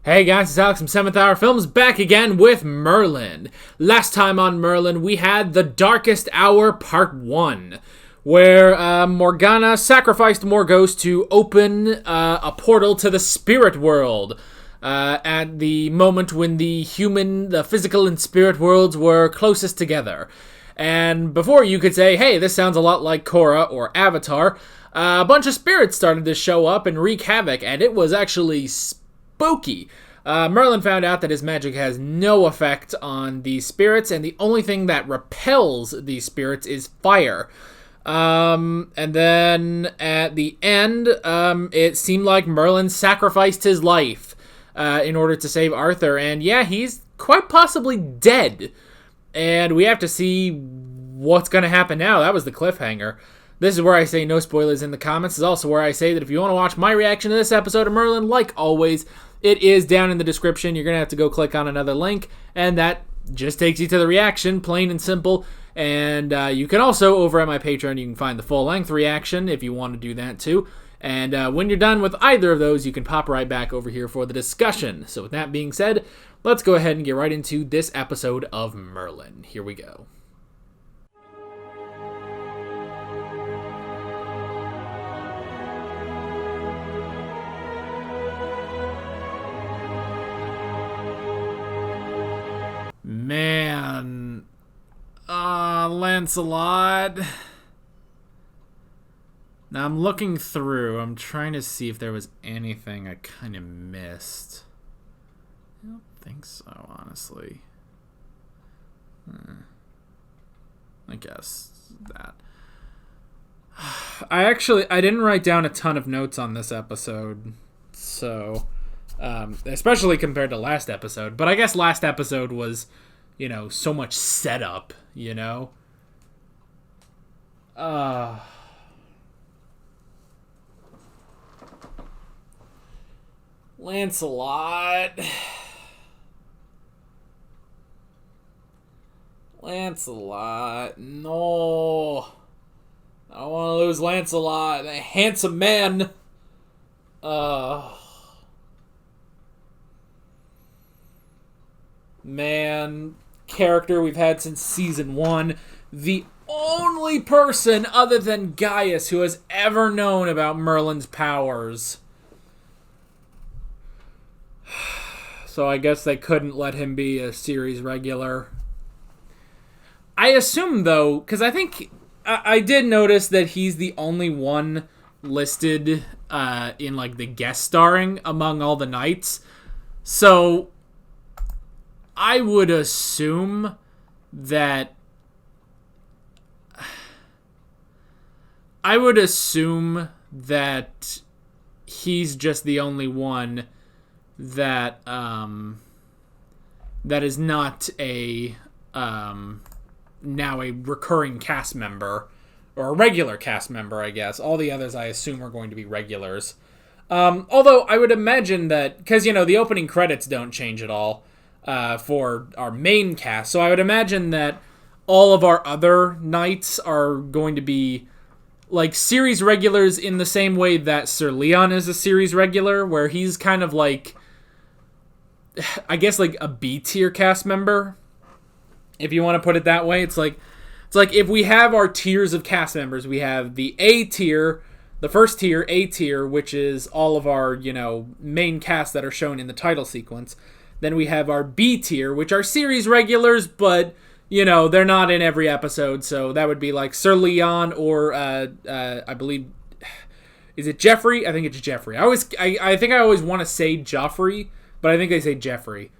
Hey guys, it's Alex from 7th Hour Films back again with Merlin. Last time on Merlin, we had The Darkest Hour Part 1, where Morgana sacrificed Morgos to open a portal to the spirit world at the moment when the physical and spirit worlds were closest together. And before you could say, hey, this sounds a lot like Korra or Avatar, a bunch of spirits started to show up and wreak havoc, and it was actually spooky. Merlin found out that his magic has no effect on these spirits, and the only thing that repels these spirits is fire. And then at the end, it seemed like Merlin sacrificed his life in order to save Arthur, and yeah, he's quite possibly dead. And we have to see what's going to happen now. That was the cliffhanger. This is where I say no spoilers in the comments. This is also where I say that if you want to watch my reaction to this episode of Merlin, like always, it is down in the description. You're going to have to go click on another link, and that just takes you to the reaction, plain and simple. And you can also, over at my Patreon, you can find the full-length reaction if you want to do that too. And when you're done with either of those, you can pop right back over here for the discussion. So with that being said, let's go ahead and get right into this episode of Merlin. Here we go. Man, Lancelot. Now I'm looking through. I'm trying to see if there was anything I kind of missed. I don't think so, honestly. I guess that. I didn't write down a ton of notes on this episode, so especially compared to last episode. But I guess last episode was, so much setup, Lancelot. Lancelot. No. I don't want to lose Lancelot, a handsome man. Man, character we've had since season 1. The only person other than Gaius who has ever known about Merlin's powers. So I guess they couldn't let him be a series regular. I assume, though, because I think I did notice that he's the only one listed in, the guest starring among all the knights. So I would assume that he's just the only one that that is not a now a recurring cast member, or a regular cast member, I guess. All the others I assume are going to be regulars. Although I would imagine that, because the opening credits don't change at all for our main cast, so I would imagine that all of our other knights are going to be series regulars in the same way that Sir Leon is a series regular, where he's kind of I guess a B tier cast member, if you want to put it that way. It's like if we have our tiers of cast members, we have the A tier, the first tier, A tier, which is all of our, main cast that are shown in the title sequence. Then we have our B tier, which are series regulars, but they're not in every episode. So that would be Sir Leon, or I believe, is it Jeffrey? I think it's Jeffrey. I think I always want to say Joffrey, but I think they say Jeffrey.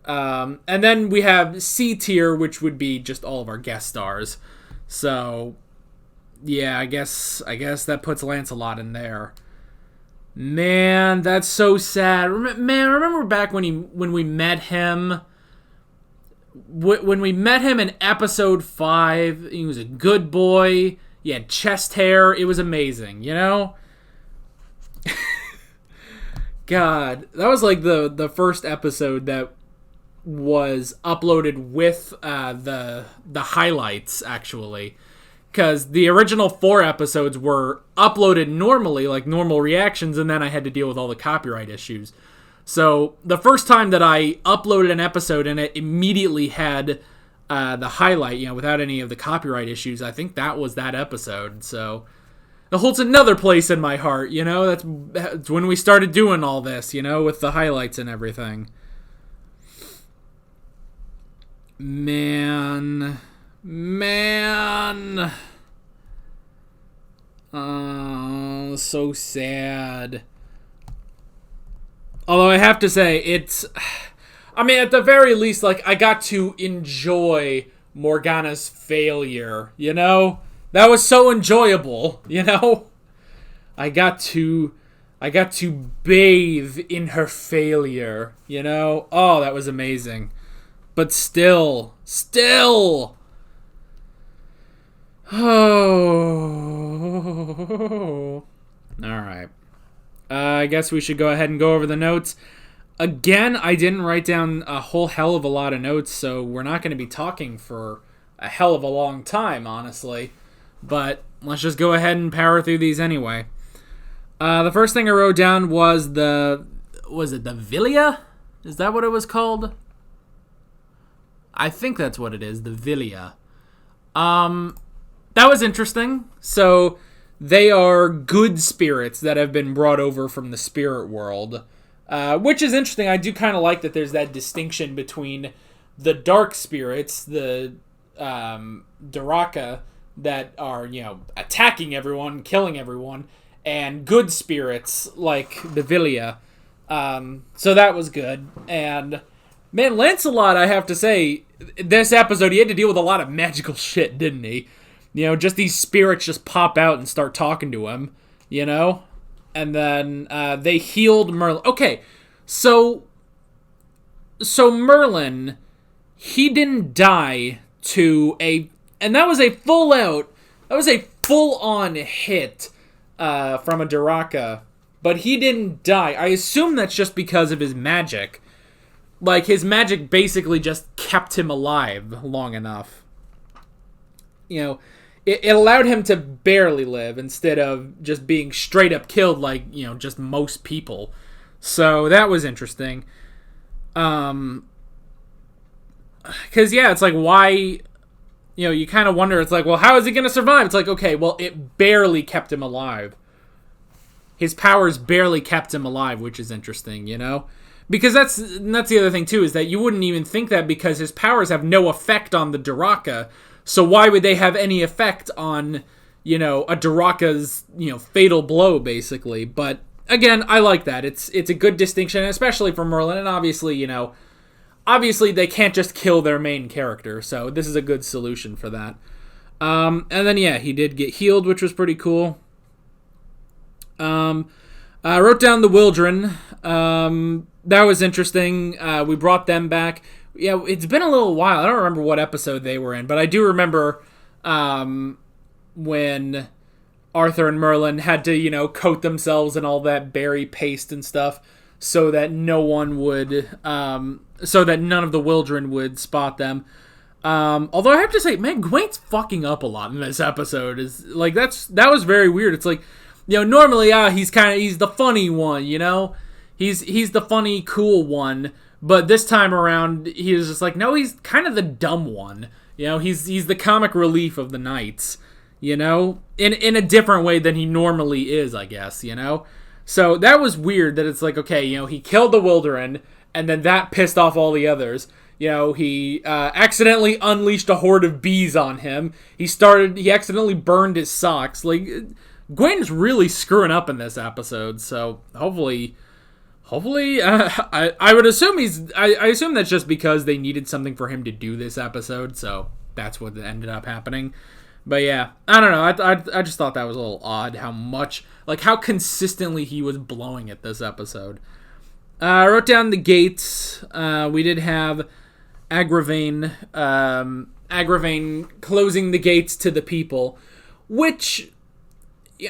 And then we have C tier, which would be just all of our guest stars. So yeah, I guess that puts Lancelot in there. Man, that's so sad. Man, remember back when we met him? When we met him in episode 5, he was a good boy. He had chest hair. It was amazing, God, that was the first episode that was uploaded with the highlights, actually. Because the original 4 episodes were uploaded normally, like normal reactions, and then I had to deal with all the copyright issues. So the first time that I uploaded an episode and it immediately had the highlight, without any of the copyright issues, I think that was that episode. So it holds another place in my heart, That's when we started doing all this, with the highlights and everything. Man. Oh, so sad. Although I have to say, at the very least, I got to enjoy Morgana's failure, That was so enjoyable, I got to bathe in her failure, Oh, that was amazing. But still. Oh. Alright. I guess we should go ahead and go over the notes. Again, I didn't write down a whole hell of a lot of notes, so we're not going to be talking for a hell of a long time, honestly. But let's just go ahead and power through these anyway. The first thing I wrote down was the Villia? Is that what it was called? I think that's what it is, the Villia. That was interesting. So they are good spirits that have been brought over from the spirit world, which is interesting. I do kind of like that there's that distinction between the dark spirits, the Daraka, that are, attacking everyone, killing everyone, and good spirits like the Villia. So that was good. And, man, Lancelot, I have to say, this episode, he had to deal with a lot of magical shit, didn't he? Just these spirits just pop out and start talking to him, And then they healed Merlin. Okay, so Merlin, he didn't die to and that was a full-on hit from a Daraka, but he didn't die. I assume that's just because of his magic. His magic basically just kept him alive long enough. It allowed him to barely live instead of just being straight up killed like, just most people. So that was interesting. Because, it's why, you kind of wonder, it's well, how is he going to survive? It's okay, well, it barely kept him alive. His powers barely kept him alive, which is interesting, Because that's the other thing, too, is that you wouldn't even think that because his powers have no effect on the Daraka. So why would they have any effect on, a Daraka's, fatal blow, basically? But, again, I like that. It's a good distinction, especially for Merlin. And obviously, obviously they can't just kill their main character. So this is a good solution for that. And then, he did get healed, which was pretty cool. I wrote down the Wildren. That was interesting. We brought them back. Yeah, it's been a little while. I don't remember what episode they were in, but I do remember when Arthur and Merlin had to, coat themselves in all that berry paste and stuff so that so that none of the Wildren would spot them. Although I have to say, man, Gwain's fucking up a lot in this episode. That was very weird. It's normally, he's the funny one, He's the funny, cool one. But this time around, he was just no, he's kind of the dumb one. He's the comic relief of the knights, in a different way than he normally is, I guess, So that was weird that it's okay, he killed the Wilderin, and then that pissed off all the others. He accidentally unleashed a horde of bees on him. He accidentally burned his socks. Gwen's really screwing up in this episode, so hopefully, I would assume I assume that's just because they needed something for him to do this episode, so that's what ended up happening. But yeah, I don't know. I just thought that was a little odd how consistently he was blowing it this episode. I wrote down the gates. We did have Agravain closing the gates to the people, which,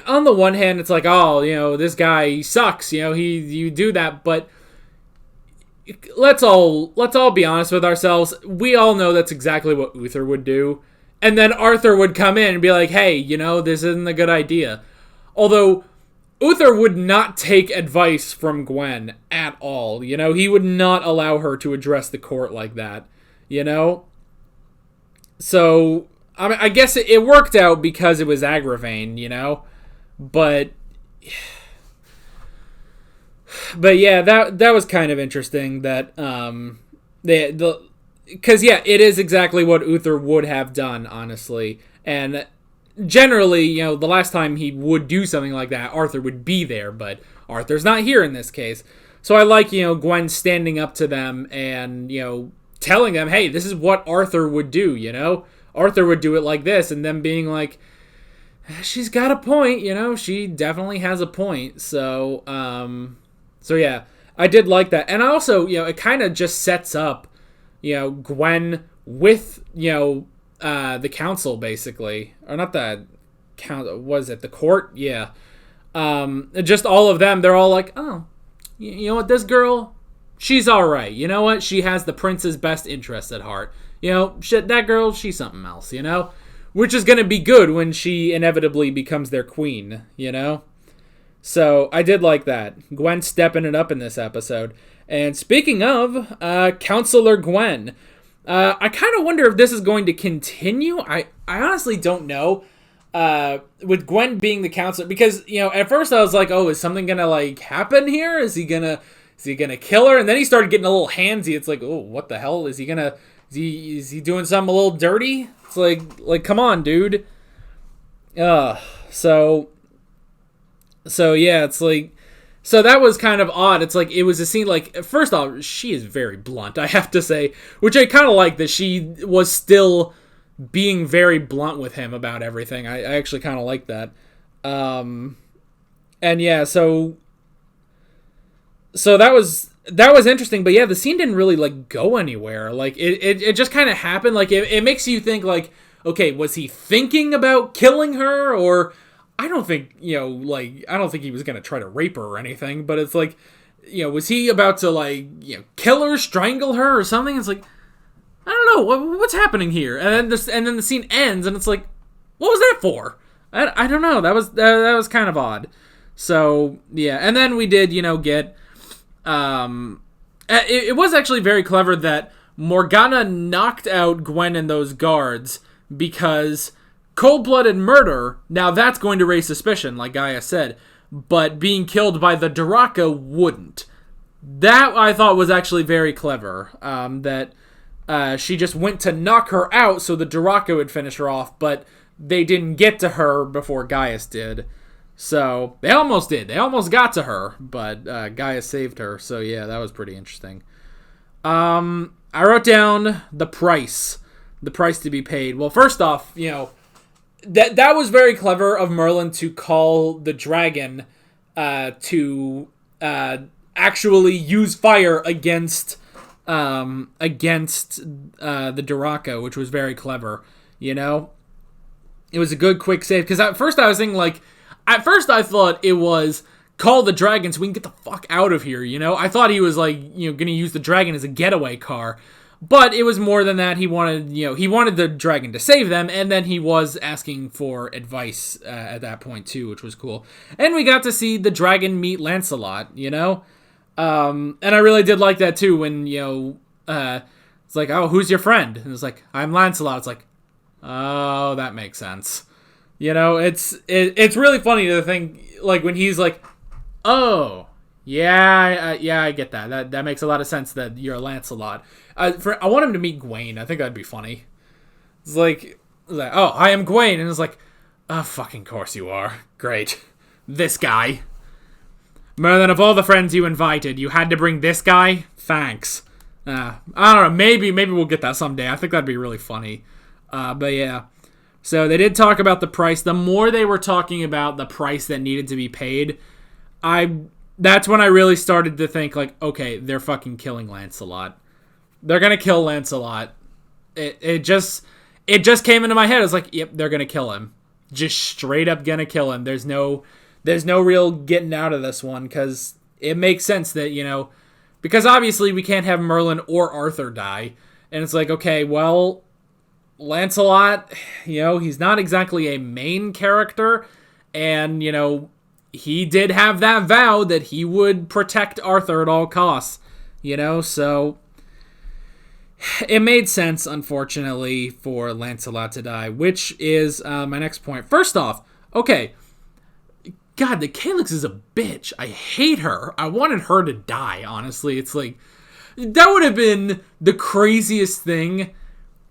on the one hand, it's this guy sucks, you do that, but let's all be honest with ourselves. We all know that's exactly what Uther would do. And then Arthur would come in and be hey, this isn't a good idea. Although Uther would not take advice from Gwen at all. You know, he would not allow her to address the court like that. You know? So, I mean, I guess it worked out because it was Agravain, you know? But yeah, that was kind of interesting that, because, yeah, it is exactly what Uther would have done, honestly. And generally, you know, the last time he would do something like that, Arthur would be there, but Arthur's not here in this case. So I like, you know, Gwen standing up to them and, you know, telling them, hey, this is what Arthur would do, you know? Arthur would do it like this, and them being like, she's got a point, you know? She definitely has a point. So yeah, I did like that. And also, you know, it kind of just sets up, you know, Gwen with, you know, the council, basically. Or not the council, was it the court? Yeah. Just all of them, they're all like, oh, you know what, this girl, she's alright. You know what? She has the prince's best interests at heart. You know, shit, that girl, she's something else, you know? Which is going to be good when she inevitably becomes their queen, you know? So, I did like that. Gwen stepping it up in this episode. And speaking of, Counselor Gwen, I kind of wonder if this is going to continue. I honestly don't know. With Gwen being the counselor, because, you know, at first I was like, oh, is something going to, like, happen here? Is he gonna kill her? And then he started getting a little handsy. It's like, oh, what the hell? Is he doing something a little dirty? It's like, come on, dude. So yeah, it's like, so that was kind of odd. It's like, it was a scene, like, first off, she is very blunt, I have to say, which I kind of like that she was still being very blunt with him about everything. I actually kind of like that. And yeah, so that was interesting, but yeah, the scene didn't really, like, go anywhere. Like, it just kind of happened. Like, it makes you think, like, okay, was he thinking about killing her? Or, I don't think, you know, like, I don't think he was going to try to rape her or anything, but it's like, you know, was he about to, like, you know, kill her, strangle her or something? It's like, I don't know, what's happening here? And then the scene ends, and it's like, what was that for? I don't know, that was kind of odd. So, yeah, and then we did, you know, get, it was actually very clever that Morgana knocked out Gwen and those guards, because cold-blooded murder, now that's going to raise suspicion, like Gaia said, but being killed by the Duraka wouldn't. That, I thought, was actually very clever, that she just went to knock her out so the Duraka would finish her off, but they didn't get to her before Gaius did. So, they almost did. They almost got to her, but Gaius saved her, so yeah, that was pretty interesting. I wrote down the price to be paid. Well, first off, you know, that was very clever of Merlin to call the dragon to actually use fire against the Duraka, which was very clever, you know? It was a good quick save, because at first I was thinking, like, at first I thought it was call the dragon so we can get the fuck out of here, you know? I thought he was, like, you know, gonna use the dragon as a getaway car. But it was more than that. He wanted the dragon to save them, and then he was asking for advice at that point too, which was cool. And we got to see the dragon meet Lancelot, you know? And I really did like that too, when, you know, it's like, oh, who's your friend? And it's like, I'm Lancelot. It's like, oh, that makes sense. You know, it's really funny to think, like, when he's like, oh, yeah, I get that. That makes a lot of sense that you're Lancelot. I want him to meet Gawain. I think that'd be funny. It's like, oh, I am Gawain. And it's like, oh, fucking course you are. Great. This guy. Merlin, of all the friends you invited, you had to bring this guy? Thanks. I don't know. Maybe we'll get that someday. I think that'd be really funny. But yeah. So they did talk about the price. The more they were talking about the price that needed to be paid, that's when I really started to think, like, okay, they're fucking killing Lancelot. They're gonna kill Lancelot. It just came into my head. I was like, yep, they're gonna kill him. Just straight up gonna kill him. There's no real getting out of this one, because it makes sense that, you know, because obviously we can't have Merlin or Arthur die. And it's like, okay, well, Lancelot, you know, he's not exactly a main character, and, you know, he did have that vow that he would protect Arthur at all costs, you know, so it made sense, unfortunately, for Lancelot to die, which is my next point. First off, okay, God, the Calyx is a bitch. I hate her. I wanted her to die, honestly. It's like, that would have been the craziest thing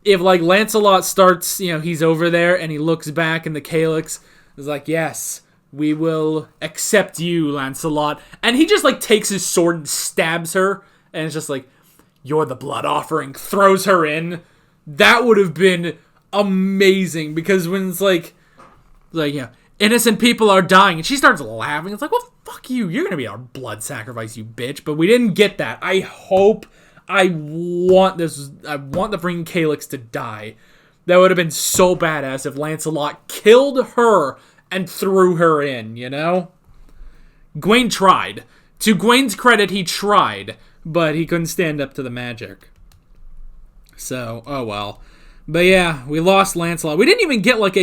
if, like, Lancelot starts, you know, he's over there and he looks back and the Calyx is like, yes, we will accept you, Lancelot. And he just, like, takes his sword and stabs her. And it's just like, you're the blood offering. Throws her in. That would have been amazing. Because when it's like, yeah, innocent people are dying. And she starts laughing. It's like, well, fuck you. You're going to be our blood sacrifice, you bitch. But we didn't get that. I want the freaking Calyx to die. That would have been so badass if Lancelot killed her and threw her in, you know? Gawain tried. To Gawain's credit, he tried, but he couldn't stand up to the magic. So, oh well. But yeah, we lost Lancelot. We didn't even get like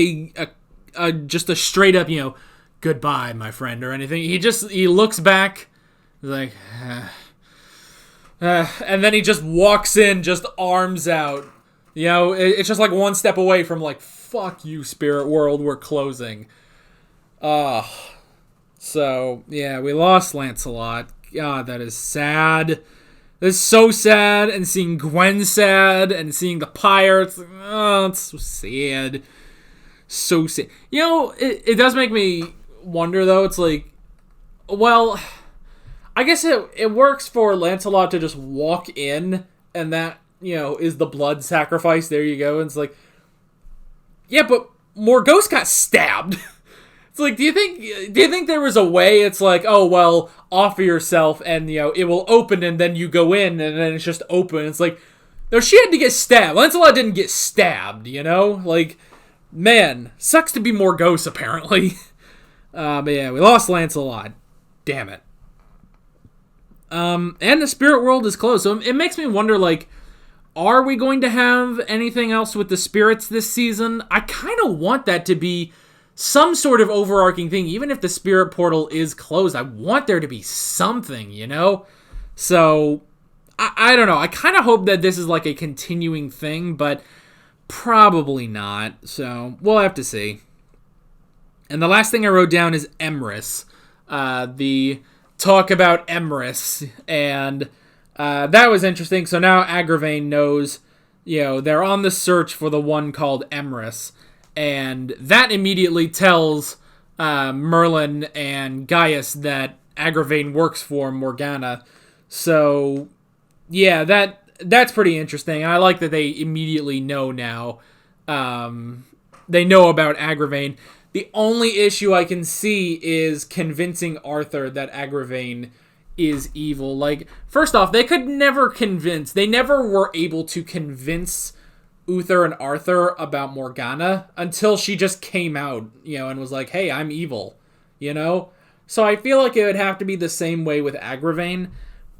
just a straight up, you know, goodbye, my friend, or anything. He looks back, like, and then he just walks in, just arms out. You know, it's just like one step away from like, fuck you, spirit world, we're closing. So, yeah, we lost Lancelot. God, that is sad. It's so sad, and seeing Gwen sad, and seeing the pirates, it's so sad. So sad. You know, it does make me wonder, though. It's like, well, I guess it works for Lancelot to just walk in, and that, you know, is the blood sacrifice. There you go. And it's like, yeah, but Morgause got stabbed. It's like, do you think there was a way it's like, oh, well, offer yourself and, you know, it will open and then you go in and then it's just open. It's like, no, she had to get stabbed. Lancelot didn't get stabbed, you know? Like, man, sucks to be Morgause, apparently. But yeah, we lost Lancelot. Damn it. And the spirit world is closed. So it makes me wonder, like, are we going to have anything else with the spirits this season? I kind of want that to be some sort of overarching thing. Even if the spirit portal is closed, I want there to be something, you know? So, I don't know. I kind of hope that this is like a continuing thing, but probably not. So, we'll have to see. And the last thing I wrote down is Emrys. The talk about Emrys. And that was interesting. So now Agravain knows, you know, they're on the search for the one called Emrys. And that immediately tells Merlin and Gaius that Agravain works for Morgana. So, yeah, that's pretty interesting. I like that they immediately know now. They know about Agravain. The only issue I can see is convincing Arthur that Agravain is evil. Like, first off, they never were able to convince Uther and Arthur about Morgana until she just came out, you know, and was like, hey, I'm evil, you know? So I feel like it would have to be the same way with Agravain,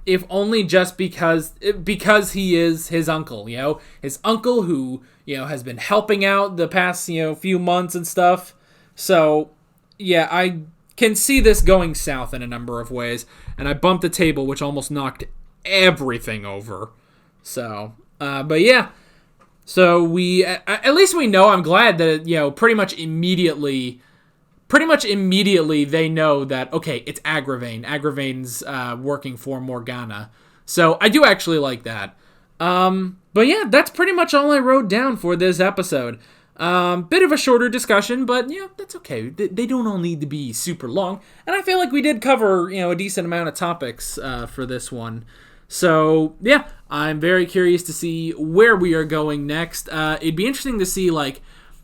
if only just because he is his uncle, you know? His uncle who, you know, has been helping out the past, you know, few months and stuff. So, yeah, I can see this going south in a number of ways, and I bumped the table, which almost knocked everything over. So, but yeah. So at least we know, I'm glad that, you know, pretty much immediately they know that, okay, it's Agravain. Agravain's working for Morgana. So I do actually like that. But yeah, that's pretty much all I wrote down for this episode. Bit of a shorter discussion, but yeah, that's okay. They don't all need to be super long. And I feel like we did cover, you know, a decent amount of topics for this one. So, yeah, I'm very curious to see where we are going next. It'd be interesting to see, like,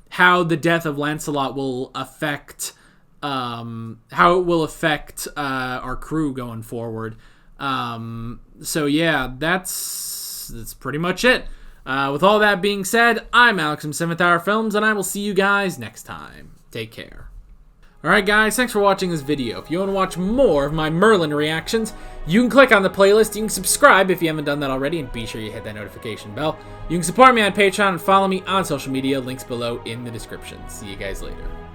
how the death of Lancelot will affect, our crew going forward. So, yeah, that's pretty much it. With all that being said, I'm Alex from 7th Hour Films, and I will see you guys next time. Take care. Alright guys, thanks for watching this video. If you want to watch more of my Merlin reactions, you can click on the playlist, you can subscribe if you haven't done that already, and be sure you hit that notification bell. You can support me on Patreon and follow me on social media, links below in the description. See you guys later.